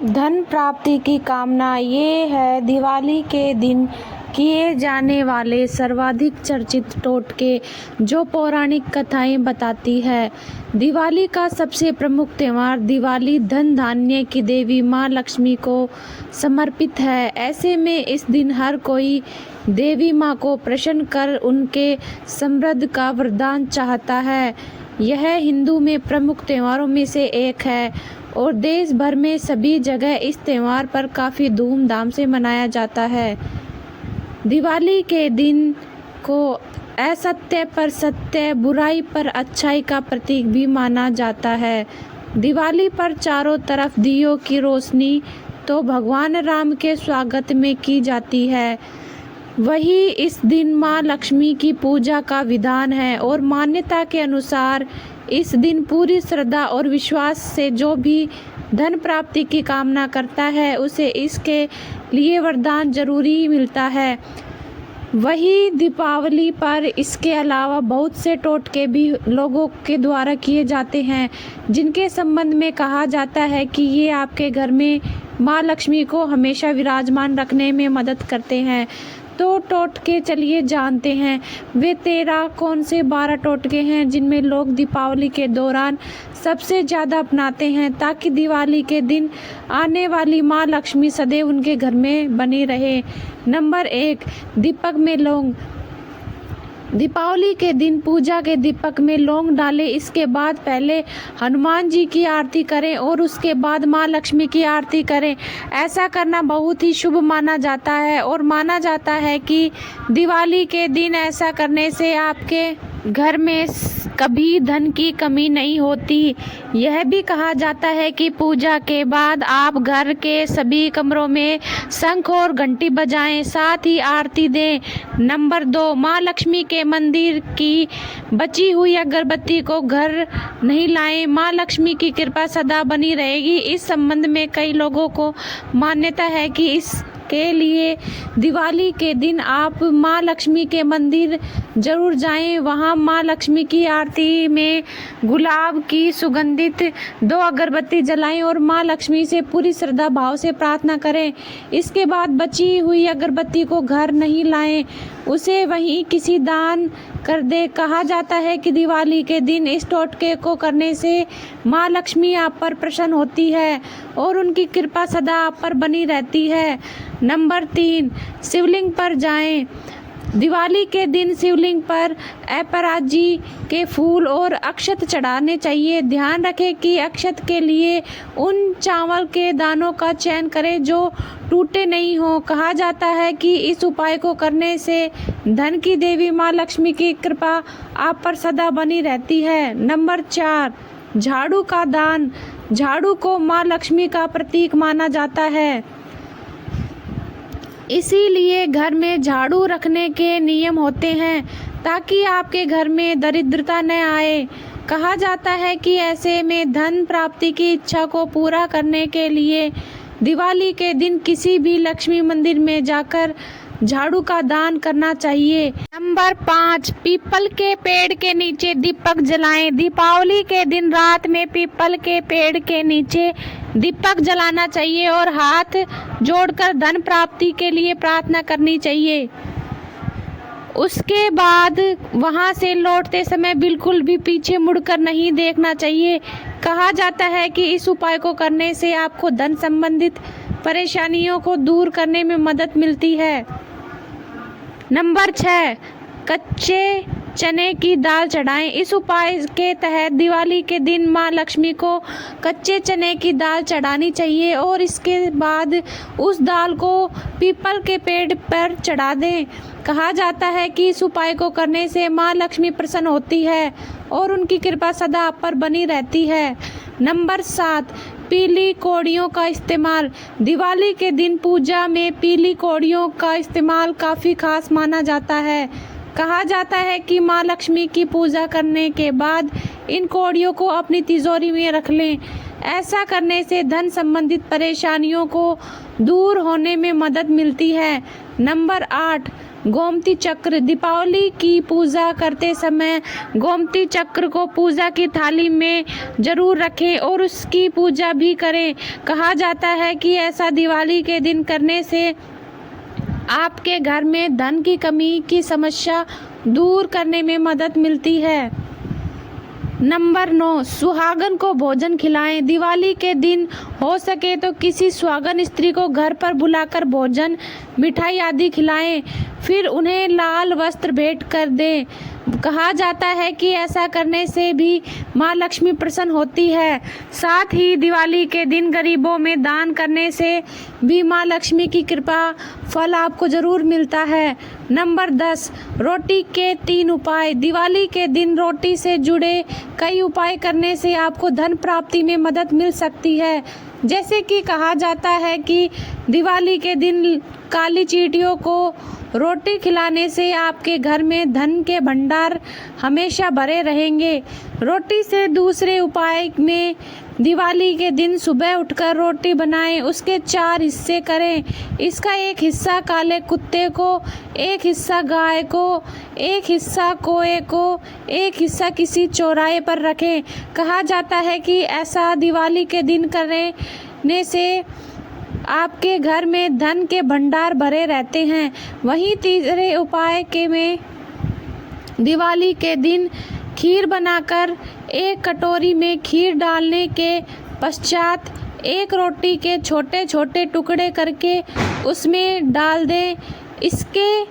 धन प्राप्ति की कामना ये है दिवाली के दिन किए जाने वाले सर्वाधिक चर्चित टोटके जो पौराणिक कथाएं बताती है। दिवाली का सबसे प्रमुख त्यौहार दिवाली धन धान्य की देवी माँ लक्ष्मी को समर्पित है। ऐसे में इस दिन हर कोई देवी माँ को प्रसन्न कर उनके समृद्धि का वरदान चाहता है। यह हिंदू में प्रमुख त्योहारों में से एक है और देश भर में सभी जगह इस त्यौहार पर काफ़ी धूमधाम से मनाया जाता है। दिवाली के दिन को असत्य पर सत्य, बुराई पर अच्छाई का प्रतीक भी माना जाता है। दिवाली पर चारों तरफ दियों की रोशनी तो भगवान राम के स्वागत में की जाती है। वही इस दिन माँ लक्ष्मी की पूजा का विधान है और मान्यता के अनुसार इस दिन पूरी श्रद्धा और विश्वास से जो भी धन प्राप्ति की कामना करता है उसे इसके लिए वरदान जरूरी मिलता है। वही दीपावली पर इसके अलावा बहुत से टोटके भी लोगों के द्वारा किए जाते हैं जिनके संबंध में कहा जाता है कि ये आपके घर में माँ लक्ष्मी को हमेशा विराजमान रखने में मदद करते हैं। तो टोटके चलिए जानते हैं वे 13 कौन से 12 टोटके हैं जिनमें लोग दीपावली के दौरान सबसे ज़्यादा अपनाते हैं ताकि दिवाली के दिन आने वाली माँ लक्ष्मी सदैव उनके घर में बनी रहे। नंबर 1, दीपक में लौंग। दीपावली के दिन पूजा के दीपक में लौंग डालें। इसके बाद पहले हनुमान जी की आरती करें और उसके बाद माँ लक्ष्मी की आरती करें। ऐसा करना बहुत ही शुभ माना जाता है और माना जाता है कि दिवाली के दिन ऐसा करने से आपके घर में कभी धन की कमी नहीं होती। यह भी कहा जाता है कि पूजा के बाद आप घर के सभी कमरों में शंख और घंटी बजाएं, साथ ही आरती दें। नंबर 2, माँ लक्ष्मी के मंदिर की बची हुई अगरबत्ती को घर नहीं लाएं। माँ लक्ष्मी की कृपा सदा बनी रहेगी। इस संबंध में कई लोगों को मान्यता है कि इसके लिए दिवाली के दिन आप माँ लक्ष्मी के मंदिर जरूर जाएं। वहां माँ लक्ष्मी की आरती में गुलाब की सुगंधित 2 अगरबत्ती जलाएं और माँ लक्ष्मी से पूरी श्रद्धा भाव से प्रार्थना करें। इसके बाद बची हुई अगरबत्ती को घर नहीं लाएं, उसे वहीं किसी दान कर दे। कहा जाता है कि दिवाली के दिन इस टोटके को करने से माँ लक्ष्मी आप पर प्रसन्न होती है और उनकी कृपा सदा आप पर बनी रहती है। नंबर 3, शिवलिंग पर जाएं। दिवाली के दिन शिवलिंग पर अपराजी के फूल और अक्षत चढ़ाने चाहिए। ध्यान रखें कि अक्षत के लिए उन चावल के दानों का चयन करें जो टूटे नहीं हो। कहा जाता है कि इस उपाय को करने से धन की देवी माँ लक्ष्मी की कृपा आप पर सदा बनी रहती है। नंबर 4, झाड़ू का दान। झाड़ू को माँ लक्ष्मी का प्रतीक माना जाता है, इसीलिए घर में झाड़ू रखने के नियम होते हैं ताकि आपके घर में दरिद्रता न आए। कहा जाता है कि ऐसे में धन प्राप्ति की इच्छा को पूरा करने के लिए दिवाली के दिन किसी भी लक्ष्मी मंदिर में जाकर झाड़ू का दान करना चाहिए। नंबर 5, पीपल के पेड़ के नीचे दीपक जलाएं। दीपावली के दिन रात में पीपल के पेड़ के नीचे दीपक जलाना चाहिए और हाथ जोड़कर धन प्राप्ति के लिए प्रार्थना करनी चाहिए। उसके बाद वहां से लौटते समय बिल्कुल भी पीछे मुड़कर नहीं देखना चाहिए। कहा जाता है कि इस उपाय को करने से आपको धन संबंधित परेशानियों को दूर करने में मदद मिलती है। नंबर 6, कच्चे चने की दाल चढ़ाएं। इस उपाय के तहत दिवाली के दिन माँ लक्ष्मी को कच्चे चने की दाल चढ़ानी चाहिए और इसके बाद उस दाल को पीपल के पेड़ पर चढ़ा दें। कहा जाता है कि इस उपाय को करने से माँ लक्ष्मी प्रसन्न होती है और उनकी कृपा सदा आप पर बनी रहती है। नंबर 7, पीली कौड़ियों का इस्तेमाल। दिवाली के दिन पूजा में पीली कौड़ियों का इस्तेमाल काफ़ी खास माना जाता है। कहा जाता है कि माँ लक्ष्मी की पूजा करने के बाद इन कौड़ियों को अपनी तिजोरी में रख लें। ऐसा करने से धन संबंधित परेशानियों को दूर होने में मदद मिलती है। नंबर 8, गोमती चक्र। दीपावली की पूजा करते समय गोमती चक्र को पूजा की थाली में जरूर रखें और उसकी पूजा भी करें। कहा जाता है कि ऐसा दिवाली के दिन करने से आपके घर में धन की कमी की समस्या दूर करने में मदद मिलती है। नंबर 9, सुहागन को भोजन खिलाएं। दिवाली के दिन हो सके तो किसी सुहागन स्त्री को घर पर बुलाकर भोजन, मिठाई आदि खिलाएं, फिर उन्हें लाल वस्त्र भेंट कर दें। कहा जाता है कि ऐसा करने से भी माँ लक्ष्मी प्रसन्न होती है। साथ ही दिवाली के दिन गरीबों में दान करने से भी माँ लक्ष्मी की कृपा फल आपको जरूर मिलता है। नंबर 10, रोटी के 3 उपाय। दिवाली के दिन रोटी से जुड़े कई उपाय करने से आपको धन प्राप्ति में मदद मिल सकती है। जैसे कि कहा जाता है कि दिवाली के दिन काली चींटियों को रोटी खिलाने से आपके घर में धन के भंडार हमेशा भरे रहेंगे। रोटी से दूसरे उपाय में दिवाली के दिन सुबह उठकर रोटी बनाएं, उसके 4 हिस्से करें। इसका एक हिस्सा काले कुत्ते को, एक हिस्सा गाय को, एक हिस्सा कोए को, एक हिस्सा किसी चौराहे पर रखें। कहा जाता है कि ऐसा दिवाली के दिन करने से आपके घर में धन के भंडार भरे रहते हैं। वहीं तीसरे उपाय के में दिवाली के दिन खीर बनाकर एक कटोरी में खीर डालने के पश्चात एक रोटी के छोटे छोटे टुकड़े करके उसमें डाल दें। इसके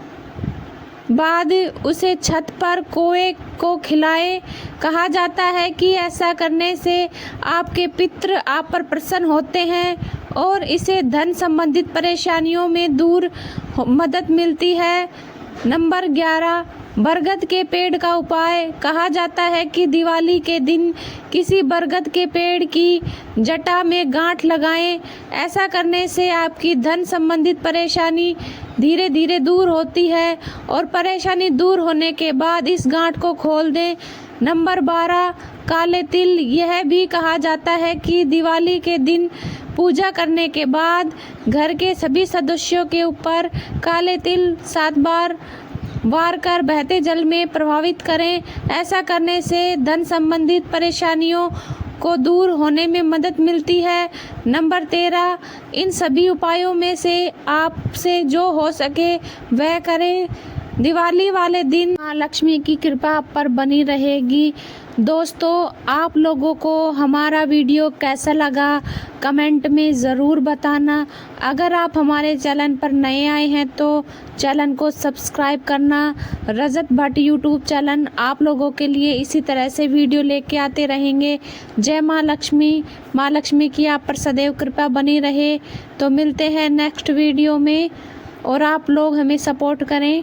बाद उसे छत पर कोए को खिलाएं। कहा जाता है कि ऐसा करने से आपके पितृ आप पर प्रसन्न होते हैं और इसे धन संबंधित परेशानियों में दूर मदद मिलती है। नंबर 11, बरगद के पेड़ का उपाय। कहा जाता है कि दिवाली के दिन किसी बरगद के पेड़ की जटा में गांठ लगाएं। ऐसा करने से आपकी धन संबंधित परेशानी धीरे धीरे दूर होती है और परेशानी दूर होने के बाद इस गांठ को खोल दें। नंबर 12, काले तिल। यह भी कहा जाता है कि दिवाली के दिन पूजा करने के बाद घर के सभी सदस्यों के ऊपर काले तिल 7 बार वार कर बहते जल में प्रभावित करें। ऐसा करने से धन संबंधित परेशानियों को दूर होने में मदद मिलती है। नंबर 13, इन सभी उपायों में से आपसे जो हो सके वह करें। दिवाली वाले दिन माँ लक्ष्मी की कृपा आप पर बनी रहेगी। दोस्तों, आप लोगों को हमारा वीडियो कैसा लगा कमेंट में ज़रूर बताना। अगर आप हमारे चैनल पर नए आए हैं तो चैनल को सब्सक्राइब करना। रजत भट्ट यूट्यूब चैनल आप लोगों के लिए इसी तरह से वीडियो लेके आते रहेंगे। जय माँ लक्ष्मी की आप पर सदैव कृपा बनी रहे। तो मिलते हैं नेक्स्ट वीडियो में और आप लोग हमें सपोर्ट करें।